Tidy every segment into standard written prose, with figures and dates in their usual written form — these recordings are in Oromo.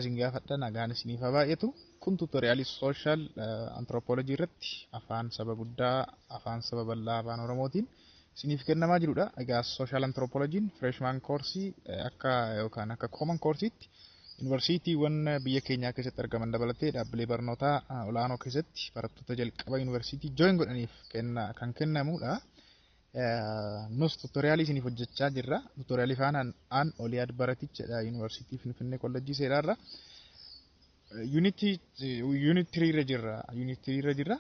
Gaafattan nagaan isiniif haa baay'atu. Kun tuutoriyaalii sooshaal anthropology irratti afaan saba guddaa, afaan saba bal'aa, afaan Oromootiin isiniif kennamaa jirudha. Egaa sooshaal anthropology'n freshman koorsii akka common koorsiitti yuunivarsiitiiwwan biyya keenyaa keessatti argaman dabalatee dhaabbilee barnootaa olaanoo keessatti barattoota jalqaba yuunivarsiitii join godhaniif kan kennamudha. Nus tuutoriyaalii isiniif hojjechaa jirra. Tuutoriyaalii faanaan aan Oliyaad Baratichadha yuunivarsiitii Finfinnee Kolleejjii Seeraarra. Unit 3 irra jirra.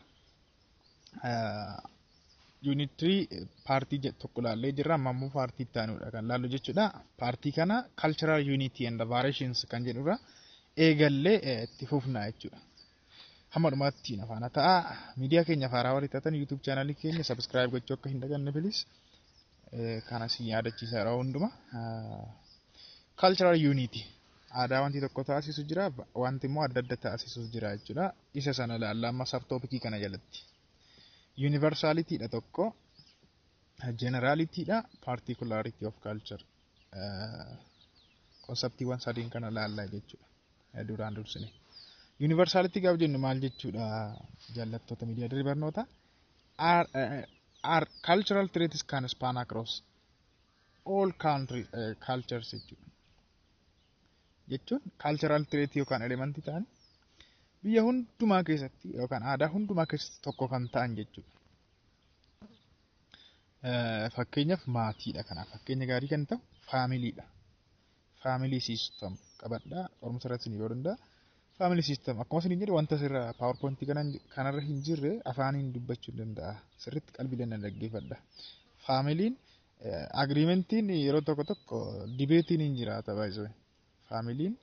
Unit 3 paartii tokko laallee jirra. Amma immoo paartii itti aanudha kan laallu jechuudha. Paartii kana cultural unity and variations kan jedhurra eegallee itti fufna jechuudha. Hamma dhumaatti nafaana ta'a. Miidiyaa keenya faaraa walii taatan YouTube channelii keenya subscribe gochuu akka hin daganne please. Kana si yaadachiisa yeroo hunduma. Cultural unity. Aadaa wanti tokko taasisu jira, wanti immoo adda adda taasisu jira jechuudha. Isa sana ilaalla amma sab-toopikii kana jalatti. Universality dha tokko, generality dha, particularity of culture. Konseptiiwwan sadiin kana ilaalla jechuudha. Duraan dursine. Universality gaaf jennu maal jechuudha jaallattoota miidiyaa dirree barnoota. Our cultural traits can span across all cultures jechuun cultural trait yookaan elementii ta'an biyya hundumaa keessatti yookaan aadaa hundumaa keessatti tokko kan ta'an jechuudha. Fakkeenyaaf maatiidha kanaaf fakkeenya gaarii kan ta'u faamiliidha. Family system qabadhaa qormaata irratti ni danda'a. Family system akkuma isin jedhu wanta sirra PowerPoint kanarra hin jirre afaaniin dubbachuu danda'a. Sirriitti qalbiidhaan dhaggeeffadha. Familiin agreementiin yeroo tokko dibeetiin hin jiraata baay'ee. Familiin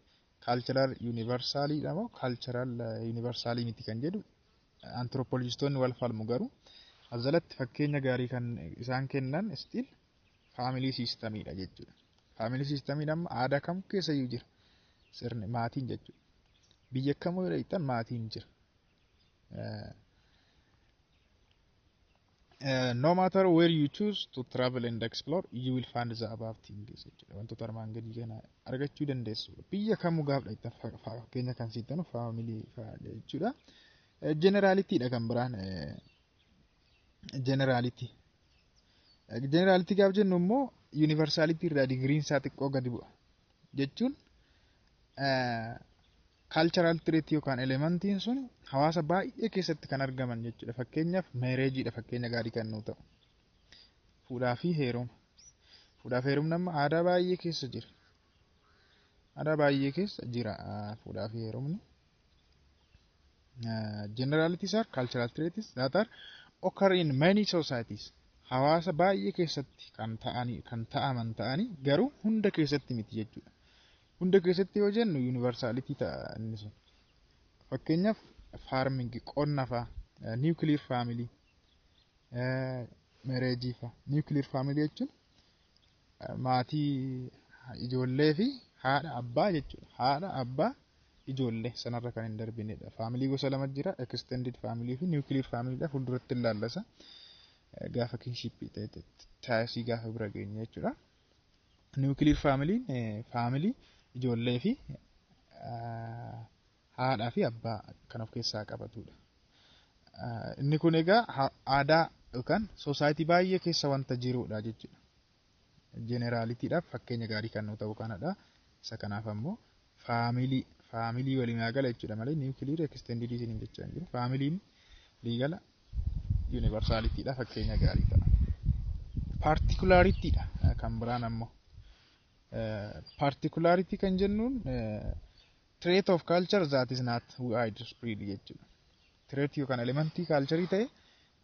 cultural universalii dha moo cultural universalii miti kan jedhu anthropologistoonni wal falmu garuu azalatti fakkeenya gaarii kan isaan kennan still family systemii dha jechuudha. Family systemii amma aadaa kam keessa iyyuu jira. Sirni maatiin jechuudha. Biyya kamuu jedhan maatiin jira. No matter where you choose to travel and explore, you will find the above things. Wantoota armaan gadii kana argachuu dandeessu. Biyya kamuu gaaf dhaqxan fakkeenya kan sittanu family jechuudha. Generality dha kan biraan generality. Generality gaaf jennu immoo universality irraa digriin isaa xiqqoo gadi bu'a. Jechuun cultural trait yookaan elementiin sun hawaasa baay'ee keessatti kan argaman jechuudha. Fakkeenyaaf marriage dha fakkeenya gaarii kan nuu ta'u. Fuudhaa fi heeruma. Fuudhaa fi heerumni amma aadaa baay'ee keessa jira. Aadaa baay'ee keessa jira fuudhaa fi heerumni. Generalities are cultural traits that are occur in many societies. Hawaasa baay'ee keessatti kan ta'aman ta'anii garuu hunda keessatti miti jechuudha. Hunda keessatti yoo jennu universality ta'a inni sun. Fakkeenyaaf farming qonna fa'a, nuclear family, marriage fa'a. Nuclear family jechuun maatii ijoollee fi haadha abbaa jechuudha. Haadha abbaa ijoollee sanarra kan hin darbinedha. Family gosa lama jira, extended family fi nuclear family dha. Fuulduratti ilaallasa gaafa kinship taasii gaafa bira geenya jechuudha. Nuclear family family ijoollee fi haadhaa fi abbaa kan of keessaa qabatudha. Inni kun egaa aadaa yookaan society baay'ee keessa wanta jirudha jechuudha. Generalityidhaaf fakkeenya gaarii kan nu ta'u kanadha. Isa kanaaf ammoo family waliin gala jechuudha malee nuclear extended isin jechaa jiru. Familiin liigala universalityidha fakkeenya gaarii ta'a. Particularityidha kan biraan ammoo. Particularity kan jennuun trait of culture that is not widespread jechuudha. Trait yookaan elementii culture ta'e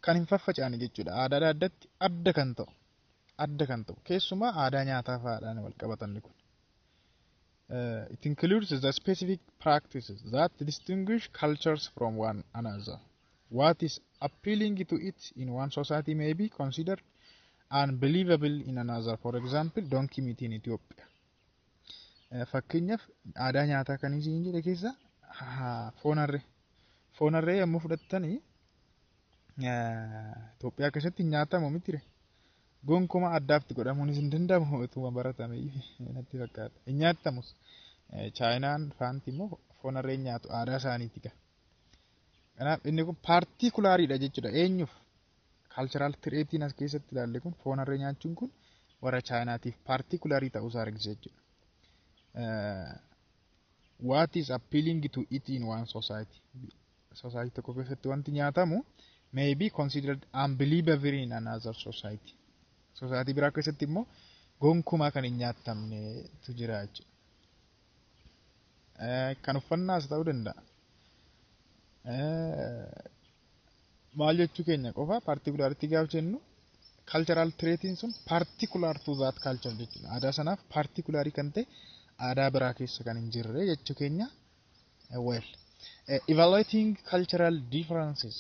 kan hin faffacaane jechuudha. Aadaa addatti adda kan ta'u. Keessumaa aadaa nyaataa fa'aadhaan wal qabatan kun. It includes the specific practices that distinguish cultures from one another. What is appealing to it in one society may be considered unbelievable in another. For example, donkey meat in Ethiopia. Fakkeenyaaf aadaa nyaataa kan isin jedhe keessa foon harree yommuu fudhattanii Itoophiyaa keessatti nyaatamu mitire. Gonkumaa addaatti godhamuunis hin danda'amu utuma baratame natti fakkaata. Nyaatamus Chaayinaan faanti immoo foon harree nyaatu aadaa isaaniiti gaa. Kanaaf inni kun paartikulaariidha jechuudha. Eenyuuf cultural trait as keessatti ilaalle kun foon harree nyaachuun kun warra Chaayinaatiif paartikulaarii ta'uusaa argisa jechuudha. What is appealing to it in one society? Society tokko keessatti wanti nyaatamu may be considered unbelievable in another society. Society biraa keessatti immoo gonkumaa kan hin nyaatamnetu jira jechuudha. Kan uffannaas ta'uu danda'a. Maal jechuu keenya qofa particularity gaafa jennu cultural traitiin sun particular to that culture jechuudha. Aadaa sanaaf particularii kan ta'e aadaa biraa keessa kan hin jirre jechuu keenya. Well, evaluating cultural differences.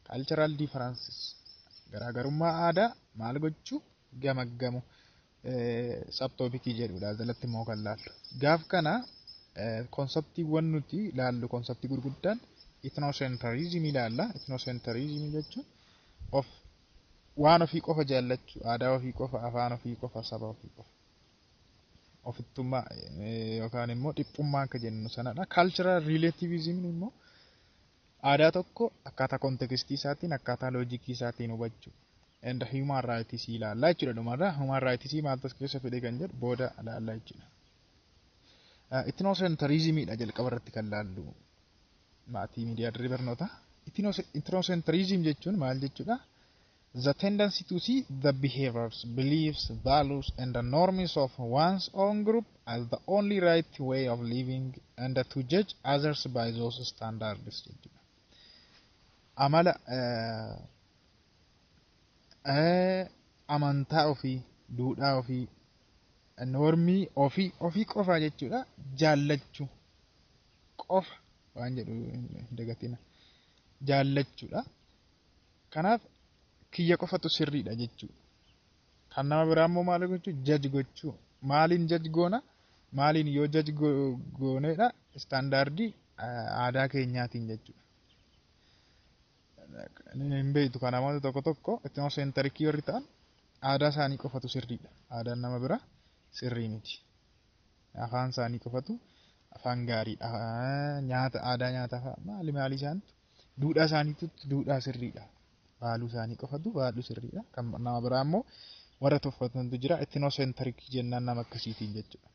Cultural differences. Garaagarummaa aadaa maal gochuu gamaggamu sabtoopikii jedhudha. Jalatti immoo kan laallu. Gaaf kana konseptiiwwan nuti ilaallu konseptii gurguddaan ethnocentrism ilaalla. Ethnocentrism jechuun waan ofii qofa jaallachuu, aadaa ofii qofa, afaan ofii qofa, saba ofii qofa. Ofittummaa yookaan immoo dhiphummaa akka jennu sanadha. Cultural relativism immoo aadaa tokko akkaataa kontekstii isaatiin, akkaataa loojikii isaatiin hubachuu. And human rights ilaallaa jechuudha. Dhumarraa human rights maaltu as keessa fedhe kan jedhu booda ilaallaa jechuudha. Ethnocentrismidha jalqaba irratti kan laallu maatii miidiyaa dirree barnoota. Ethnocentrism jechuun maal jechuudha? The tendency to see the behaviors, beliefs, values and the norms of one's own group as the only right way of living and to judge others by those standards. Amala amantaa ofii, duudhaa ofii, normii ofii qofa jechuudha. Jaallachuu qofa waan jedhu dagatina. Jaallachuudha. Kanaaf kiyya qofatu sirriidha jechuudha. Kan nama biraa immoo maal gochuu? Judge gochuu. Maaliin judge goona? Maaliin yoo judge gooneedha? Standardii aadaa keenyaatiin jechuudha. Hin beektu kan namoota tokko tokko ethnocentric warri ta'an aadaa isaanii qofatu sirriidha. Aadaan nama biraa sirrii miti. Afaan isaanii qofatu afaan gaariidha. Aadaa nyaataa maali isaanitu? Duudhaa isaaniitu duudhaa sirriidha. Baaluu isaanii qofatu baaluu sirriidha. Kan nama biraa immoo warra tuffatantu jira. Ethnocentric jennaan nama akkasiitiin jechuudha.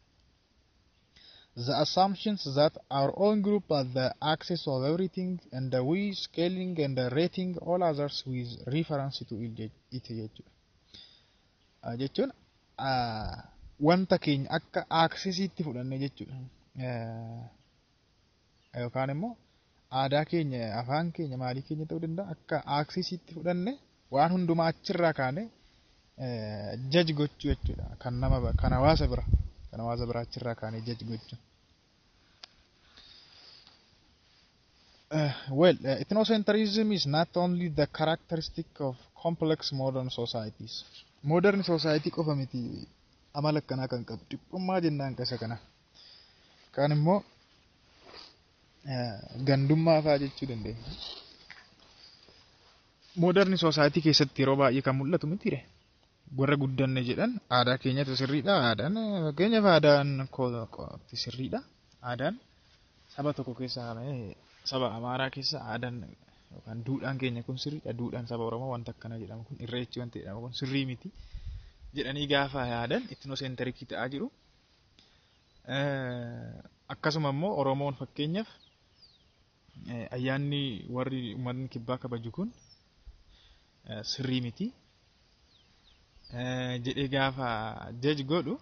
The assumptions that our own group has the access of everything and we scaling and rating all others with reference to it jechuudha. Jechuun wanta keenya akka accessiitti fudhanne jechuudha. Yookaan immoo aadaa keenya, afaan keenya, maalii keenya ta'uu danda'a akka accessiitti fudhanne waan hundumaa achirraa kaane judge gochuu jechuudha. Kan hawaasa biraa achirraa kaane judge gochuu. Well, ethnocentrism is not only the characteristic of complex modern societies. Modern society qofa miti amala akkanaa kan qabu. Dhiphummaa jennaan keessa kana. Kan immoo gandummaa fa'aa jechuu dandeenya. Modern society keessatti yeroo baay'ee kan mul'atu mitiire. Warra guddanne jedhan aadaa keenyatu sirriidha. Aadaan fakkeenyaaf aadaan sirriidha. Aadaan saba tokko keessaa saba Amaaraa keessa aadaan yookaan duudhaan keenya kun sirriidha. Duudhaan saba Oromoo wanta akkana jedhamu kun irreechi wanti jedhamu kun sirrii miti jedhanii gaafa yaadan ethnocentric ta'aa jiru. Akkasuma immoo Oromoon fakkeenyaaf ayyaanni warri uummatni kibbaa kabaju kun sirrii miti jedhee gaafa judge godhu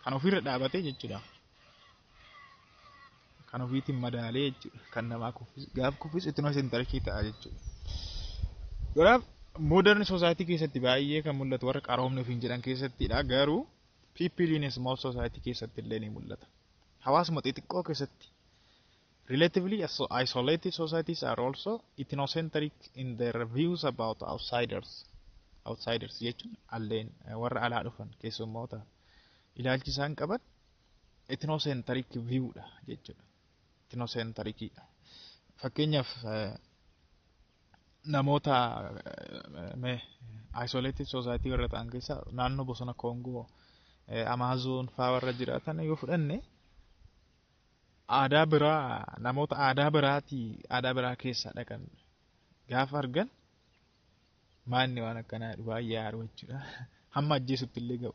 kan ofirra dhaabatee jechuudha. Kan ofiitiin madaalee jechuudha. Kan namaa gaaf kuffis ethnocentric ta'a jechuudha. Garaaf modern society keessatti baay'ee kan mul'atu warra qaroomni ofiin jedhan keessattidha. Garuu people in a small society keessatti illee ni mul'ata. Hawaasuma xixiqqoo keessatti relatively isolated societies are also ethnocentric in their views about outsiders. Outsiders jechuun alleen warra alaa dhufan keessummoota ilaalchi isaan qaban ethnocentric viewdha jechuudha. Ethnocentricidha. Fakkeenyaaf namoota isolated society warra ta'an keessaa naannoo bosona Koongoo, Amazon fa'aa warra jiraatan yoo fudhanne aadaa biraa namoota aadaa biraa keessaa dhaqan gaafa argan maanni waan akkanaa baay'ee aaru jechuudha. Hamma ajjeesutti illee ga'u.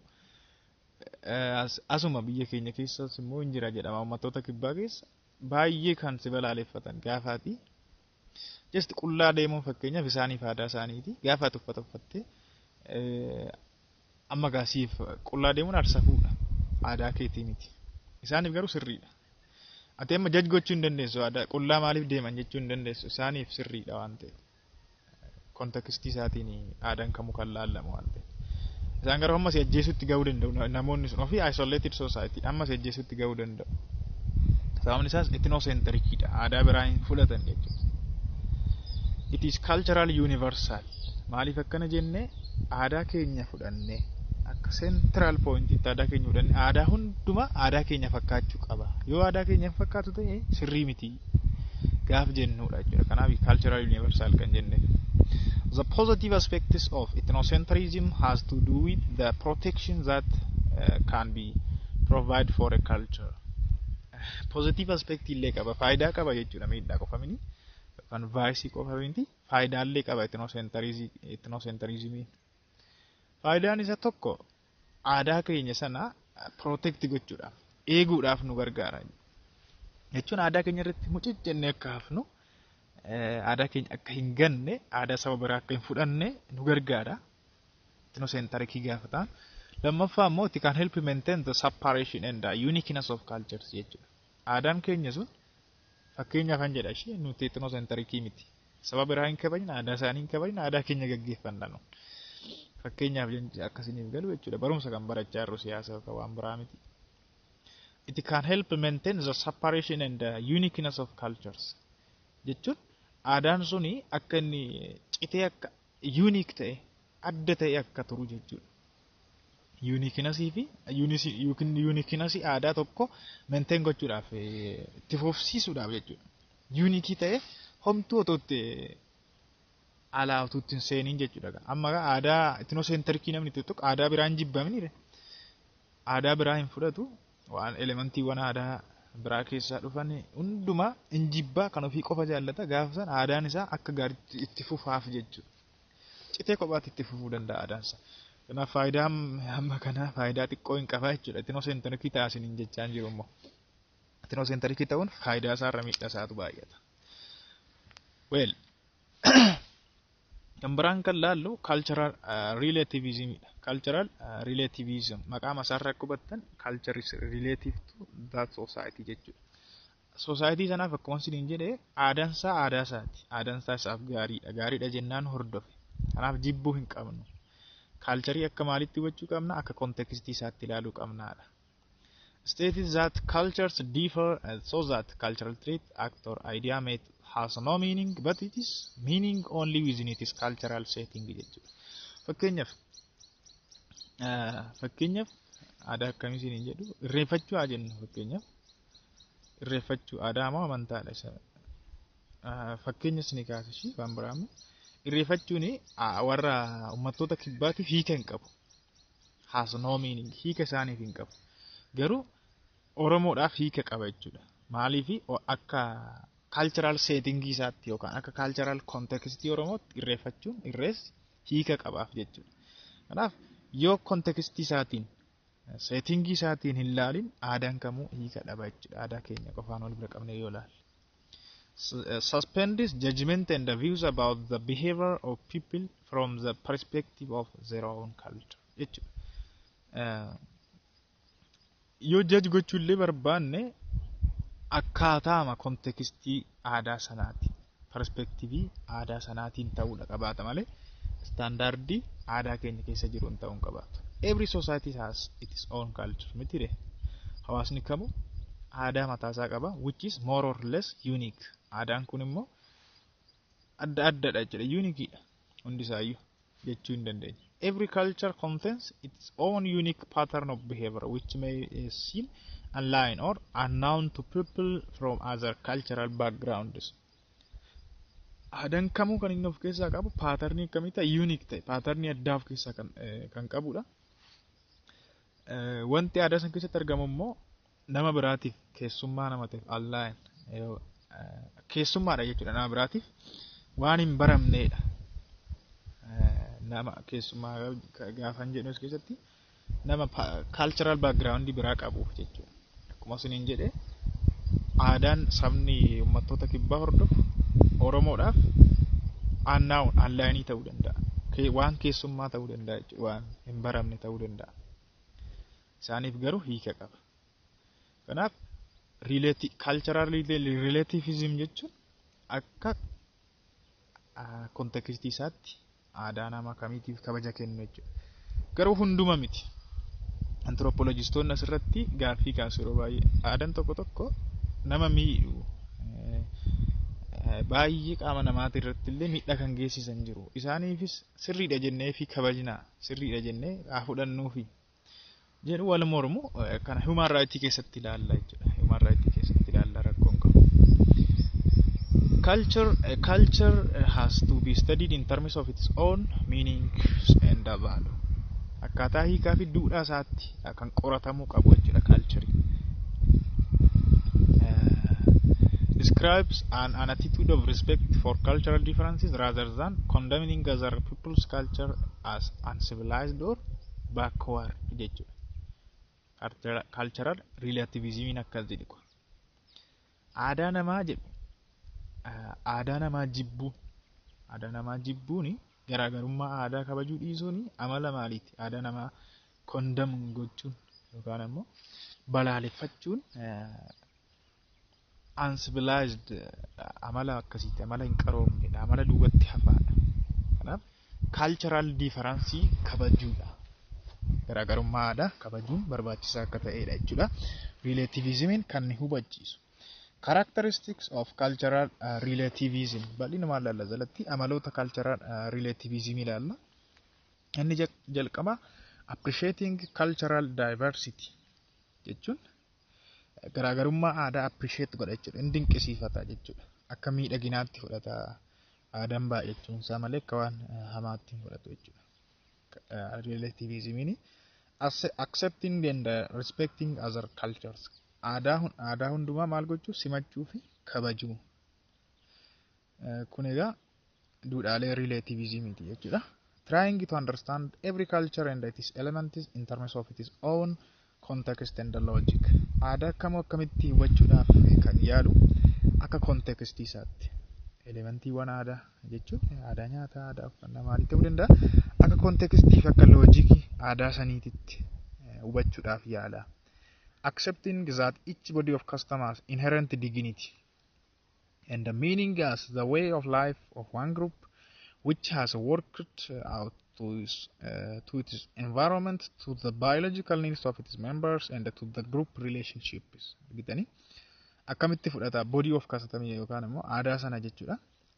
Asuma biyya keenya keessas immoo hin jira jedhama. Uummattoota kibbaa keessa baay'ee kan si balaaleffatan gaafaati. Just qullaa deemuun fakkeenyaaf isaaniif aadaa isaaniiti. Gaafa uffata uffattee amma gaasiif qullaa deemuun arsafuudha. Aadaa keetii miti. Isaaniif garuu sirriidha. Ati amma jaj gochuu hin dandeessu. Aadaa qullaa maaliif deeman jechuu hin dandeessu. Isaaniif sirriidha waan ta'eef. Kontekstii isaatiin aadaan kamuu kan laallamu waan ta'eef. Isaan garuu amma si ajjeesutti ga'uu danda'u. Namoonni sun ofii isolated society amma si ajjeesutti ga'uu danda'u. Sababni isaas ethnocentrismidha. Aadaa biraa hin fudhatan jechuudha. It is cultural universal. Maaliif akkana jennee aadaa keenya fudhannee akka central point itti aadaa keenya fudhannee aadaa hundumaa aadaa keenya fakkaachuu qaba. Yoo aadaa keenya fakkaatu ta'e sirrii miti gaaf jennuudha jechuudha. Kanaaf cultural universal kan jennee. The positive aspects of ethnocentrism has to do with the protection that can be provided for a culture. Positive aspect illee qaba. Faayidaa qaba jechuudha. Miidhaa qofa miti. Kan vaayisii qofa miti. Faayidaa illee qaba ethnocentrismiin. Faayidaan isa tokko aadaa keenya sana protect gochuudhaaf eeguudhaaf nu gargaara. Jechuun aadaa keenya irratti muciccennee akka hafnu aadaa keenya akka hin ganne aadaa saba biraa akka hin fudhanne nu gargaara. Ethnocentrism gaafa ta'an. Lammaffaa immoo it can help maintain the separation and the uniqueness of cultures jechuudha. Aadaan keenya sun fakkeenyaaf kan jedha ishee nuti ethnocentrism miti. Saba biraa hin kabajne aadaa isaanii hin kabajne aadaa keenya gaggeeffanna nu. Fakkeenyaaf akkasiniif galu jechuudha. Barumsa kan barachaa jirru siyaasa yookaan waan biraa miti. It can help maintain the separation and the uniqueness of cultures. Jechuun aadaan suni akka inni citee akka unique ta'e adda ta'e akka turu jechuudha. Uniqueness aadaa tokko maintain gochuudhaaf itti fufsiisuudhaaf jechuudha. Unique ta'e homtuu otootti alaa otootti hin seeniin jechuudha. Amma aadaa ethnocentrism namni tokko aadaa biraa hin jibbamnire. Aadaa biraa hin fudhatu waan elementiiwwan aadaa biraa keessaa dhufan hundumaa hin jibbaa kan ofii qofa jaallata gaafa san aadaan isaa akka gaariitti itti fufaaf jechuudha. Citee kophaatti itti fufuu danda'a aadaan isaa. Kanaaf faayidaa amma kana faayidaa xiqqoo hin qaba jechuudha. Ethnocentrism taasisan hin jechaan jiru immoo. Ethnocentrism ta'uun faayidaa isaarra miidhaa isaatu baay'ata. Well, kan biraan kan laallu cultural relativismidha. Cultural relativism maqaa isaarraa akka hubattan culture is relative to that society jechuudha. Society sanaaf akkuma isiniin jedhee aadaan isaa aadaa isaati. Aadaan isaa isaaf gaariidha. Gaariidha jennaan hordofe. Kanaaf jibbuu hin qabnu. Culture akka maalitti hubachuu qabna? Akka kontekstii isaatti ilaaluu qabnaadha. Stated that cultures differ so that cultural trait, act or idea may has no meaning but it is meaning only within its cultural setting jechuudha. Fakkeenyaaf aadaa akkamii isiniin jedhu irreeffachuu haa jennu fakkeenyaaf irreeffachuu aadaa moo amantaadha isa fakkeenya isinii kaasishii waan biraamu irreeffachuun warra uummattoota kibbaatiif hiika hin qabu. Has no meaning hiika isaaniif hin qabu. Garuu Oromoodhaaf hiika qaba jechuudha. Maaliif akka cultural setting isaatti yookaan akka cultural context Oromootti irreeffachuun irrees hiika qabaaf jechuudha. Kanaaf yoo context isaatiin setting isaatiin hin laalin aadaan kamuu hiika dhaba jechuudha. Aadaa keenya qofaan wal bira qabnee yoo laalle. Suspends judgment and the views about the behavior of people from the perspective of their own culture jechuudha. Yoo judge gochuullee barbaanne akkaataama kontekstii aadaa sanaati. Perspektiivii aadaa sanaatiin ta'uudha qabaata malee standardii aadaa keenya keessa jiru hin ta'uun qabaatu. Every society has its own culture mitire. Hawaasni kamuu aadaa mataasaa qaba which is more or less unique. Aadaan kun immoo adda addadha jechuudha. Uniqueidha hundisaayyuu jechuu hin dandeenya. Every culture contains its own unique pattern of behavior which may seem unline or unknown to people from other cultural backgrounds. Aadaan kamuu kan inni of keessaa qabu patternii akkamii ta'e unique ta'e patternii addaa of keessaa kan qabudha. Wanti aadaa san keessatti argamu immoo nama biraatiif keessummaa nama ta'e allaan keessummaadha jechuudha nama biraatiif waan hin baramneedha. Nama keessummaa gaafan jedhu as keessatti nama cultural background biraa qabuuf jechuudha. Akkuma isiniin jedhe aadaan sabni uummattoota kibbaa hordofu Oromoodhaaf annaa'uun allaanii ta'uu danda'a. Waan keessummaa ta'uu danda'a jechuudha. Waan hin baramne ta'uu danda'a. Isaaniif garuu hiika qaba. Kanaaf cultural relativism jechuun akka kontekstii isaatti aadaa nama kamiitiif kabaja kennu jechuudha. Garuu hunduma miti. Anthropologistoonni asirratti gaaffii kaasu yeroo baay'ee aadaan tokko tokko nama miidhu baay'ee qaama namaati irratti illee miidhaa kan geessisan jiru. Isaaniifis sirriidha jennee fi kabajnaa sirriidha jennee haa fudhannuufi jedhu wal mormu kana human rights keessatti ilaalla jechuudha. Human rights keessatti ilaalla rakkoon qabu. Culture has to be studied in terms of its own meanings and value. Akkaataa hiikaa fi duudhaa isaatti kan qoratamuu qabu jechuudha culture. Describes an attitude of respect for cultural differences rather than condemning other people's culture as uncivilized or backward jechuudha. Cultural relativism akkas jedhu. Aadaa namaa jedhu aadaa namaa jibbuuni garaagarummaa aadaa kabajuu dhiisuuni amala maaliiti? Aadaa namaa condemn gochuun yookaan ammoo balaaleffachuun uncivilized amala akkasiiti, amala hin qaroomnedha, amala duubatti hafaadha. Kanaaf cultural difference kabajuudha. Garaagarummaa aadaa kabajuun barbaachisaa akka ta'edha jechuudha. Relativismiin kan ni hubachiisu. Characteristics of cultural relativism. Bal'inuma ilaalla jalatti amaloota cultural relativism ilaalla. Inni jalqaba appreciating cultural diversity jechuun garaagarummaa aadaa appreciate godha jechuudha. Inni dinqisiifata jechuudha. Akka miidhaginaatti fudhata aadaan baay'achuun isaa malee akka waan hamaatti hin fudhatu jechuudha. Relativismiin accepting and respecting other cultures. Aadaa hundumaa maal gochuu simachuu fi kabajuu. Kun egaa duudhaalee relativismiiti jechuudha. Trying to understand every culture and its elements in terms of its own context and logic. Aadaa kamuu akkamitti hubachuudhaaf kan yaalu akka kontekstii isaatti. Elementiiwwan aadaa jechuun aadaa nyaataa, aadaa uffannaa maalii ta'uu danda'a. Akka kontekstii fi akka loojikii aadaa saniititti hubachuudhaaf yaala. Accepting that each body of custom has inherent dignity and the meaning as the way of life of one group which has worked out to its environment, to the biological needs of its members and to the group relationships. Bitani akkamitti fudhata body of custom yookaan immoo aadaa sana jechuudha.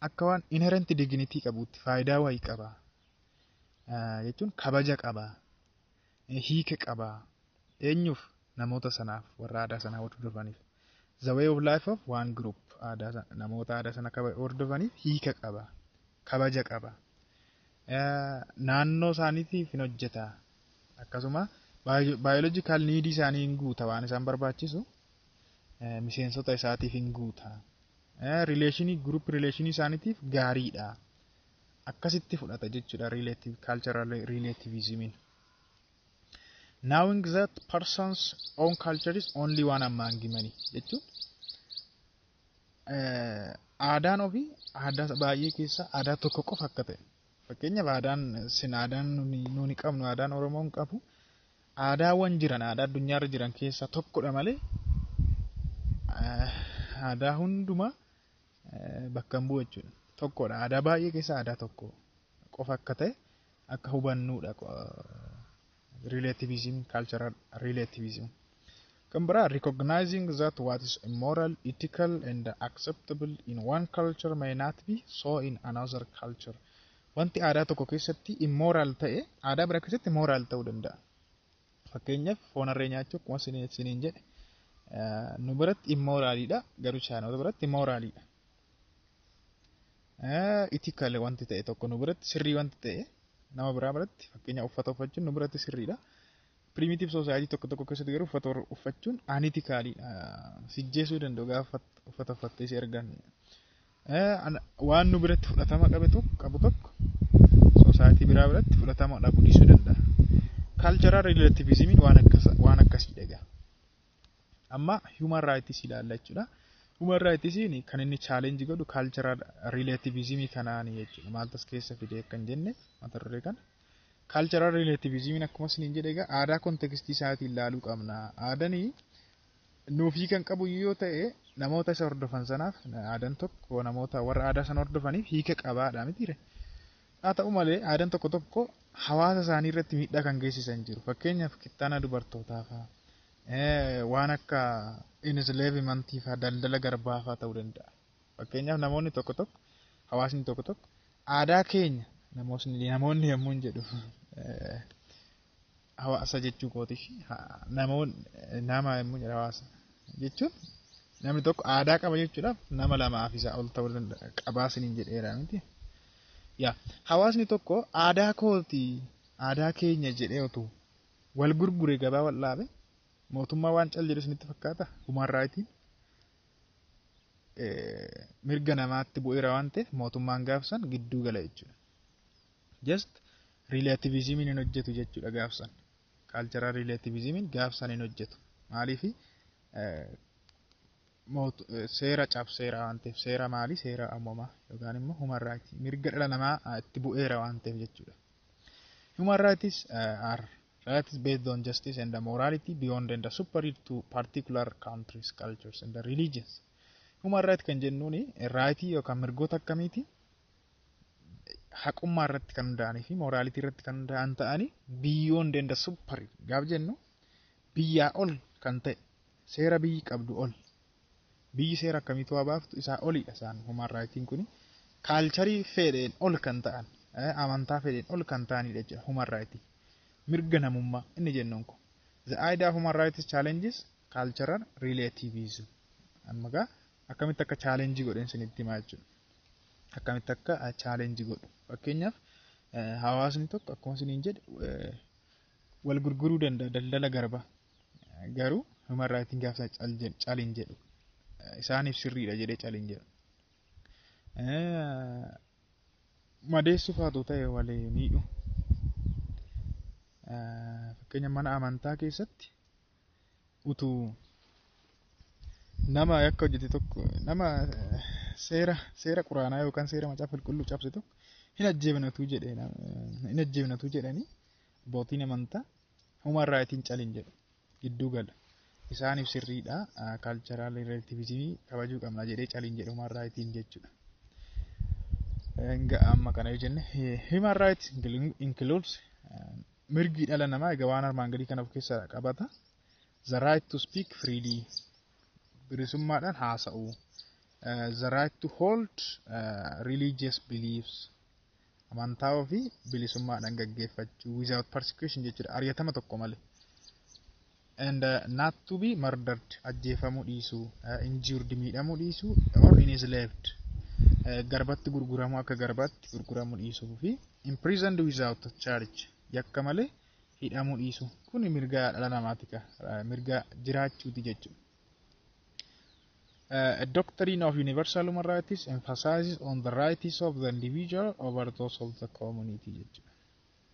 Akka waan inherent dignity qabuutti faayidaa wayii qaba jechuun kabaja qaba, hiika qaba. Eenyuuf? Namoota sanaaf, warra aadaa sana hordofaniif. The way of life of one group. Namoota aadaa sana hordofaniif hiika qaba, kabaja qaba. Naannoo isaaniitiif hin hojjeta. Akkasuma biological need isaanii hin guuta, waan isaan barbaachisu miseensota isaatiif hin guuta. Group relationii isaaniitiif gaariidha. Akkasitti fudhata jechuudha cultural relativismiin. Knowing that person's own culture is only one among many jechuun aadaan ofii aadaa baay'ee keessa aadaa tokko qofa akka ta'e. Fakkeenyaaf aadaan nuuni qabnu aadaan Oromoon qabu aadaawwan jiran aadaa addunyaarra jiran keessa tokkodha malee aadaa hundumaa bakka hin bu'u jechuudha. Tokkodha. Aadaa baay'ee keessa aadaa tokko qofa akka ta'e akka hubannuudha. Relativism, cultural relativism. Kan biraa recognizing that what is immoral, ethical and acceptable in one culture may not be so in another culture. Wanti aadaa tokko keessatti immoral ta'e aadaa biraa keessatti moral ta'uu danda'a. Fakkeenyaaf foon harree nyaachuu akkuma isiniin jedhe nu biratti immoralidha, garuu chaanota biratti moralidha. Ethical wanti ta'e tokko nu biratti sirrii wanti ta'e nama biraa biratti fakkeenyaaf uffata uffachuun nu biratti sirriidha. primitive society tokko keessatti garuu uffata uffachuun unethically sijjeessuu danda'u gaafa uffata uffattee si argan. Waan nu biratti fudhatama qabu tokko society biraa biratti fudhatama dhabuu dhiisuu danda'a. Cultural relativism waan akkasii dhagaa. Amma human rights ilaalla jechuudha. Human rights kan inni challenge godhu cultural relativism kanaani jechuudha. Maaltas keessa fidee kan jenne mata duree kana. Cultural relativism akkuma isin jedhe egaa aadaa kontekstii isaatiin ilaaluu qabna. Aadaan nuufii kan qabu yoo ta'e namoota isa hordofan sanaaf aadaan tokko namoota warra aadaa sana hordofaniif hiika qabaadha mitiire. Haa ta'u malee aadaan tokko hawaasa isaanii irratti miidhaa kan geessisan jiru. Fakkeenyaaf kittaana dubartootaa fa'aa waan akka enslavement fa'aa daldala garbaa fa'aa ta'uu danda'a. Fakkeenyaaf namoonni tokko hawaasni tokko aadaa keenya namoonni yommuu hin jedhu hawaasa jechuu kootiif nama yommuu jedhu hawaasa jechuun namni tokko aadaa qaba jechuudhaaf nama lamaaf isaa ol ta'uu danda'a qabaasiniin jedheera miti. Hawaasni tokko aadaa kooti aadaa keenya jedhee otuu wal gurgure gabaa wal dhaabe mootummaa waan cal jedhu isinitti fakkaata human rightiin mirga namaatti bu'eera waan ta'eef mootummaan gaafsan gidduu gala jechuudha. Just relativism hin hojjetu jechuudha gaafsan. Cultural relativism gaafsan hin hojjetu. Maaliif seera cabseera waan ta'eef seera maali seera uumamaa yookaan immoo human rights mirga dhala namaa itti bu'eera waan ta'eef jechuudha. Human rights are rights based on justice and morality beyond and superior to particular countries, cultures and religions. Human rights kan jennuuni right yookaan mirgoota akkamiiti haqummaa irratti kan hundaa'anii fi morality irratti kan hundaa'an ta'anii beyond and superior gaaf jennu biyyaa ol kan ta'e seera biyyi qabdu ol. Biyyi seera akkamiitu baaftu isaa olidha isaan human rightiin kuni kaalcharii fedheen ol kan ta'an amantaa fedheen ol kan ta'anidha jechuudha human rightii mirga namummaa inni jennuun kun. The idea of human rights challenges cultural relativism. Amma gaa akkamitti akka challenge godhan isinitti himaa jechuudha. Akkamitti akka challenge godhu. Fakkeenyaaf hawaasni tokko akkuma isiniin jedhe wal gurguruu danda'a daldala garbaa. Garuu human rightiin gaafsa challenge jedhu. Isaaniif sirriidha jedhee challenge jedhu. Madeessu faatu ta'e walee miidhu. Fakkeenya mana amantaa keessatti utuu nama akka hojjete tokko nama seera quraanaa yookaan seera macaafa qulqulluu cabse tokko hin ajjeefnatu jedhanii abbootiin amantaa human rightiin challenge jedhu gidduu gala. Isaaniif sirriidha cultural relativism kabajuu qabna jedhee challenge jedhu human rightiin jechuudha. Amma kana yoo jenne human rights includes mirgi dhala namaa egaa waan armaan gadii kana of keessaa qabata. The right to speak freely bilisummaadhaan haasa'uu. The right to hold religious beliefs amantaa ofii bilisummaadhaan gaggeeffachuu without persecution jechuudha ari'atama tokko malee. And not to be murdered ajjeefamuu dhiisuu injured miidhamuu dhiisuu or enslaved garbatti gurguramuu akka garbaatti gurguramuu dhiisuu fi imprisoned without charge yakka malee hidhamuu dhiisuu kun mirga dhala namaati mirga jiraachuuti jechuudha. A doctrine of universal human rights emphasizes on the rights of the individual over those of the community jechuudha.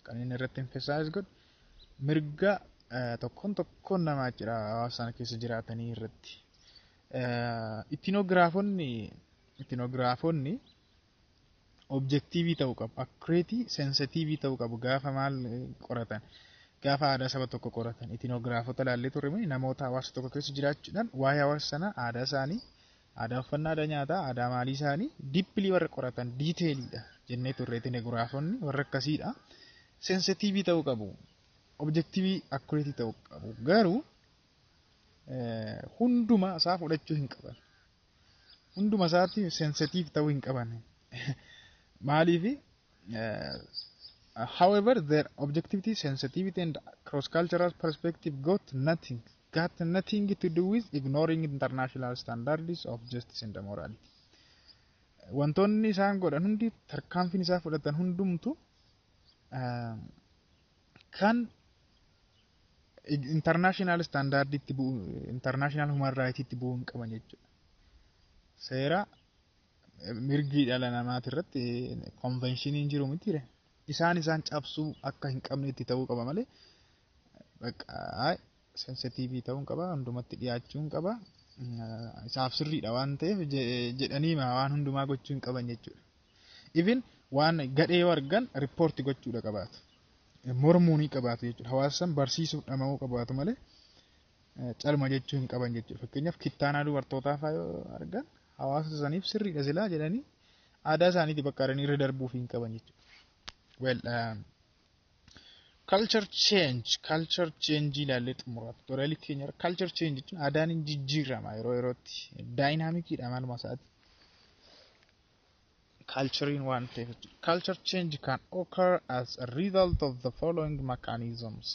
Kan inni irratti emphasize godhu mirga tokkoon namaa jira hawaasa keessa jiraatanii irratti. Itinoogiraafonni objektiivii ta'uu qabu, accurate, sensitive ta'uu qabu gaafa maal qoratan. Gaafa aadaa saba tokko qoratan itinoogiraafota ilaallee turre namoota hawaasa tokko keessa jiraachuudhaan waa'ee hawaasa sanaa aadaa isaanii, aadaa uffannaa, aadaa nyaataa, aadaa maalii isaanii diippilii warra qoratan diiteeliidha jennee turre itinoogiraafonni warra akkasiidha. Sensitive ta'uu qabu, objektiivii accurate ta'uu qabu. Garuu hunduma isaa fudhachuu hin qaban. Hunduma isaatti sensitive ta'uu hin qaban. Maaliif however, their objectivity, sensitivity and cross-cultural perspective got nothing to do with ignoring international standards of justice and morality. Wantoonni isaan godhan hundi tarkaanfiin isaa fudhatan hundumtu kan international standard itti bu'u international human right itti bu'u hin qaban jechuudha. Seera mirgi dhala namaati irratti convention jiru mitiire. Isaan cabsuu akka hin qabne itti ta'uu qaba malee bakka sensitive ta'uu qaba, hundumatti dhiyaachuu qaba. Isaaf sirriidha waan ta'eef jedhanii waan hundumaa gochuu hin qaban jechuudha. Even waan gadhee argan report gochuudha qabaatu. Mormuu ni qabaatu jechuudha. Hawaasan barsiisuuf dhama'uu qabaatu malee calma jechuu hin qaban jechuudha. Fakkeenyaaf kittaanaa dubartootaa fa'aa yoo argan hawaasa saniif sirriidha silaa jedhanii aadaa isaaniitti bakka irra darbuuf hin qaban jechuudha. Well, culture change ilaallee xumuraatu. Tooraalii keenya culture change jechuun aadaan hin jijjiirama yeroo yerootti. Daayinaamikiidha maaluma isaati. Culturing one thing. Culture change can occur as a result of the following mechanisms.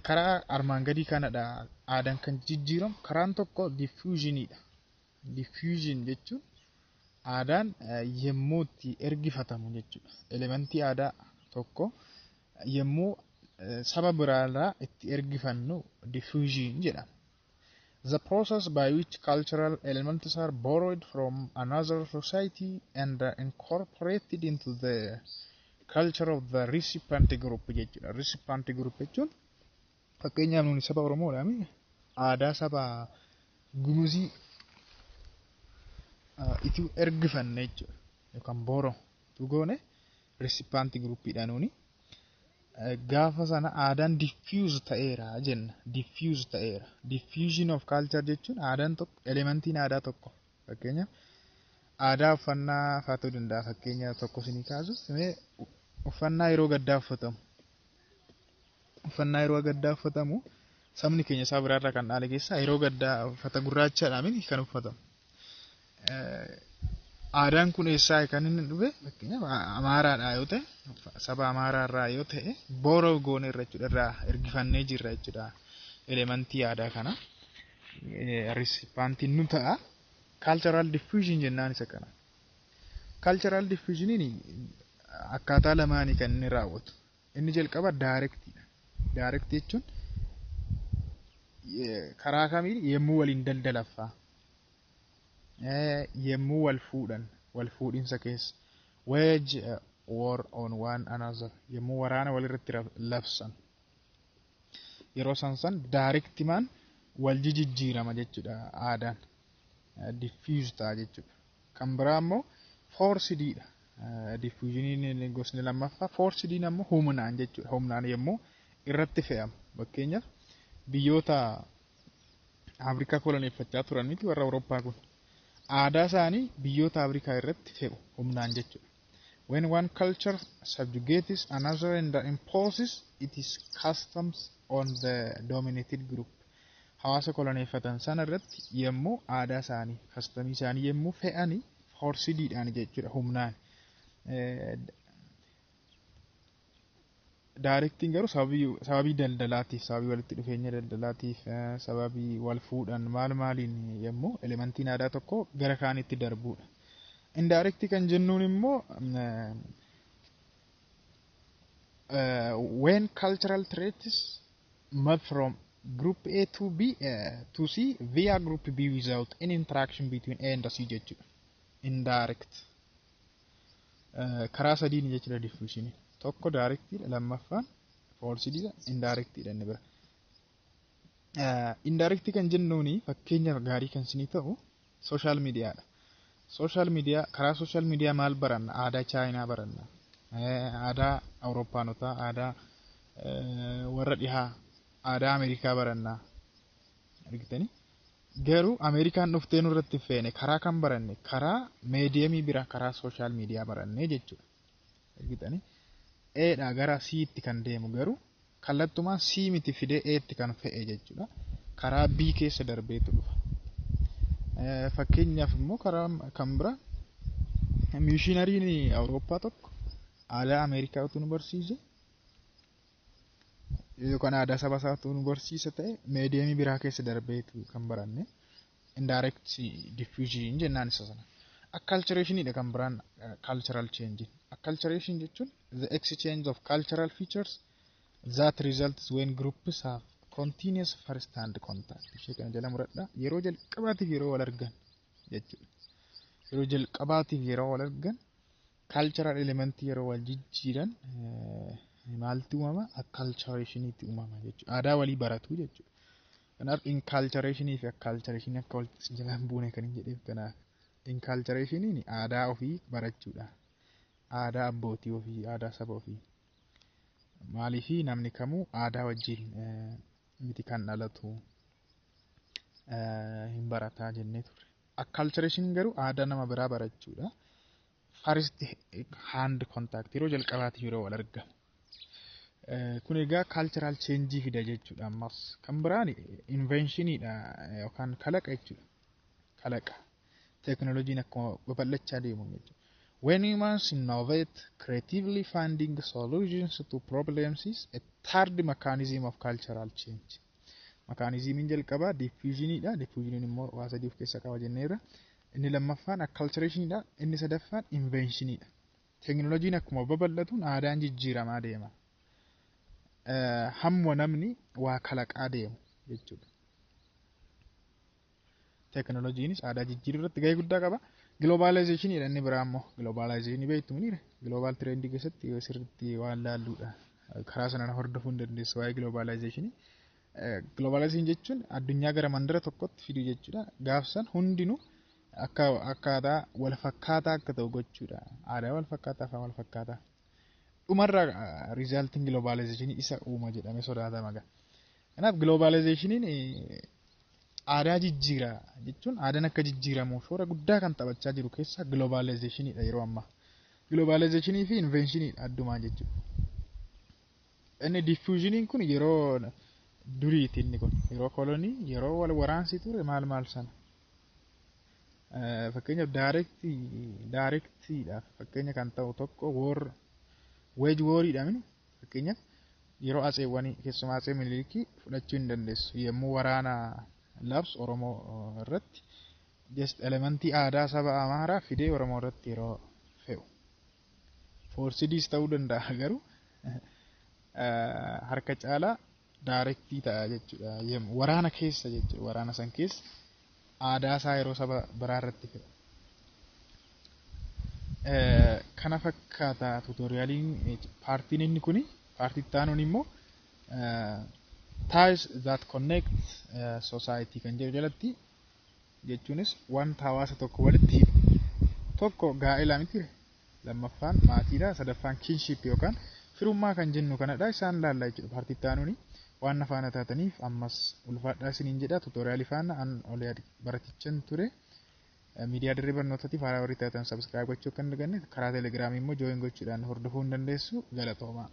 Karaa armaan gadii kanadha aadaan kan jijjiiramu. Karaan tokko diffusionidha. Diffusion jechuun aadaan yemmuu itti ergifatamu jechuudha. Elementii aadaa tokko yemmuu saba biraarraa itti ergifannu diffusion jedhama. The process by which cultural elements are borrowed from another society and are incorporated into the culture of the recipient group jechuudha. Recipient group jechuun fakkeenyaaf nuuni saba Oromoodhaami aadaa saba Gumuzii itti ergifanne jechuudha. Yookaan borrow goone recipient groupidha nuuni. Gaafa sana aadaan diffuse ta'eera jenna. Diffuse ta'eera. Diffusion of culture jechuun aadaan tokko elementiin aadaa tokko fakkeenyaaf aadaa uffannaa fa'aa ta'uu danda'a. Fakkeenyaaf tokko isinii kaasu uffannaa yeroo gaddaa uffatamu. Uffannaa yeroo gaddaa uffatamu sabni keenya isaa biraarraa kan dhaale keessaa yeroo gaddaa uffata gurraachadhaan kan uffatamu. Aadaan kun eessaa kan inni dhufe fakkeenyaaf Amaaraadhaa yoo ta'e saba Amaaraarraa yoo ta'e borrow goone irra jechuudha irraa ergifannee jirra jechuudha elementii aadaa kana recipientiin nu ta'a. Cultural diffusion jennaan isa kana. Cultural diffusioniin akkaataa lamaanii kan inni raawwatu. Inni jalqaba directidha. Direct jechuun karaa kamiin yemmuu waliin daldalaffaa. Yemmuu wal fuudhinsa keessa wage war on one another yemmuu waraana walirratti labsan yeroo san directimaan wal jijjiirama jechuudha aadaan diffuse ta'a jechuudha. Kan biraa immoo forcedidha. Diffusioniin gosni lammaffaa forcediin ammoo humnaan jechuudha. Humnaan yemmuu irratti fe'amu fakkeenyaaf biyyoota Afrikaa koloneeffachaa turan miti warra Awurooppaa kun. Aadaa isaanii biyyoota Afrikaa irratti fe'u humnaan jechuudha. When one culture subjugates another and imposes its customs on the dominated group. Hawaasa koloneeffatan sana irratti yemmuu aadaa isaanii, kastamii isaanii yemmuu fe'anii forcediidhaan jechuudha humnaan. Directiin garuu sababii daldalaatiif, sababii walitti dhufeenya daldalaatiif, sababii wal fuudhan maaliin yemmuu elementiin aadaa tokko gara kaanitti darbuudha. Indirectii kan jennuun immoo when cultural traits move from group A to B to C via group B without any interaction between A and C jechuudha. Indirect karaa sadiin jechuudha diffusion. Tokko directidha, lammaffaan forcedidha, indirectidha inni bira. Indirectii kan jennuuni fakkeenya gaarii kan isinii ta'u social mediaadha. Karaa social media maal baranna? Aadaa Chaayinaa baranna. Aadaa Awurooppaanotaa, aadaa warra dhihaa, aadaa Ameerikaa baranna. Argitanii? Garuu Ameerikaan dhuftee nurratti feene karaa kan baranne? Karaa meediyeemii bira karaa social media barannee jechuudha. Argitanii? Eedhaa gara C'itti kan deemu garuu kallattumaan C miti fidee E'tti kan fe'e jechuudha. Karaa B keessa darbeetu dhufa. Fakkeenyaaf immoo karaa kan bira mishinariin Awurooppaa tokko aadaa Ameerikaa utuu nu barsiise yookaan aadaa saba isaa utuu nu barsiise ta'e meediyeemii biraa keessa darbeetu kan baranne indirect diffusion jennaan isa sana. Acculturationidha kan biraan cultural change. Acculturation jechuun the exchange of cultural features that results when groups have continuous first hand contact. Ishee kana jala muradha. Yeroo jalqabaatiif yeroo wal argan jechuudha. Yeroo jalqabaatiif yeroo wal argan cultural element yeroo wal jijjiiran maaltu uumama? Acculturation'itti uumama jechuudha. Aadaa walii baratu jechuudha. Kanaaf inculturationii fi acculturationii akka wal jalaan buune kan hin jedheef kanaaf inculturationiin aadaa ofii barachuudha. Aadaa abbootii ofii, aadaa saba ofii. Maaliifii namni kamuu aadaa wajjin miti kan dhalatu hin barataa jennee turre. Acculturation garuu aadaa nama biraa barachuudha. First hand contact yeroo jalqabaatiif yeroo wal argamu. Kun egaa cultural change fida jechuudha. Ammas kan biraan inventionidha yookaan kalaqa jechuudha. Kalaqa. Teknooloojiin akkuma babal'achaa deemu jechuudha. When humans innovate, creatively finding solutions to problems is a third mechanism of cultural change. Mechanismiin jalqabaa diffusionidha. Diffusioniin immoo waa sadii of keessaa qaba jenneerra. Inni lammaffaan acculturationidha. Inni sadaffaan inventionidha. Teknooloojiin akkuma babal'atuun aadaan jijjiiramaa deema. Hamma namni waa kalaqaa deemu jechuudha. Teknooloojiinis aadaa jijjiiruu irratti gahee guddaa qaba. Globalization inni biraa immoo globalization beektu miniire global trend keessatti sirriitti waan laalluudha. Karaa sanaan hordofuu hin dandeessu waa'ee globalization. Globalization jechuun addunyaa gara mandara tokkotti fiduu jechuudha. Gaafsan hundinuu akkaataa wal fakkaataa akka ta'u gochuudha. Aadaa wal fakkaataa afaan wal fakkaataa. Dhumarraa resulting globalization isa uuma jedhamee sodaatama ga'a. Kanaaf globalizationiin aadaa jijjiira jechuun aadaan akka jijjiiramu shoora guddaa kan taphachaa jiru keessa globalizationidha yeroo ammaa. Globalizationii fi inventionidha addumaa jechuudha. Inni diffusioniin kun yeroo duriiti inni kun yeroo kolonii yeroo wal waraansi ture maal sana. Fakkeenyaaf directidhaaf fakkeenya kan ta'u tokko wage war'idha mini fakkeenyaaf yeroo atseewwanii keessumaa atsee Minilikii fudhachuu hin dandeessu yommuu waraana labs Oromoo irratti just elementii aadaa saba Amaaraa fidee Oromoo irratti yeroo fe'u. Forsidiis ta'uu danda'a garuu harka caalaa directii ta'a jechuudha. Waraana keessa jechuudha. Waraana san keessa aadaa isaa yeroo saba biraa irratti fe'u. Kana fakkaata tuutoriyaaliin paartiin inni kuni paartii taanuun immoo ties that connect society kan jedhu jalatti jechuunis wanta hawaasa tokko walitti hidhu tokko gaa'ela miti lammaffaan maatiidha sadaffaan kinship yookaan firummaa kan jennu kanadha isaan laallaa jechuudha paartii taanuuni waan nafaana taataniif ammas ulfaadhaa isiniin jedha tuutoriyaalii faana an olii baratichan ture. Miidiyaa dirree barnootaatiif haaraa warri taatan subscribe gochuu kan daganne karaa telegiraamii immoo join gochuudhaan hordofuu hin dandeessu. Galatoomaa.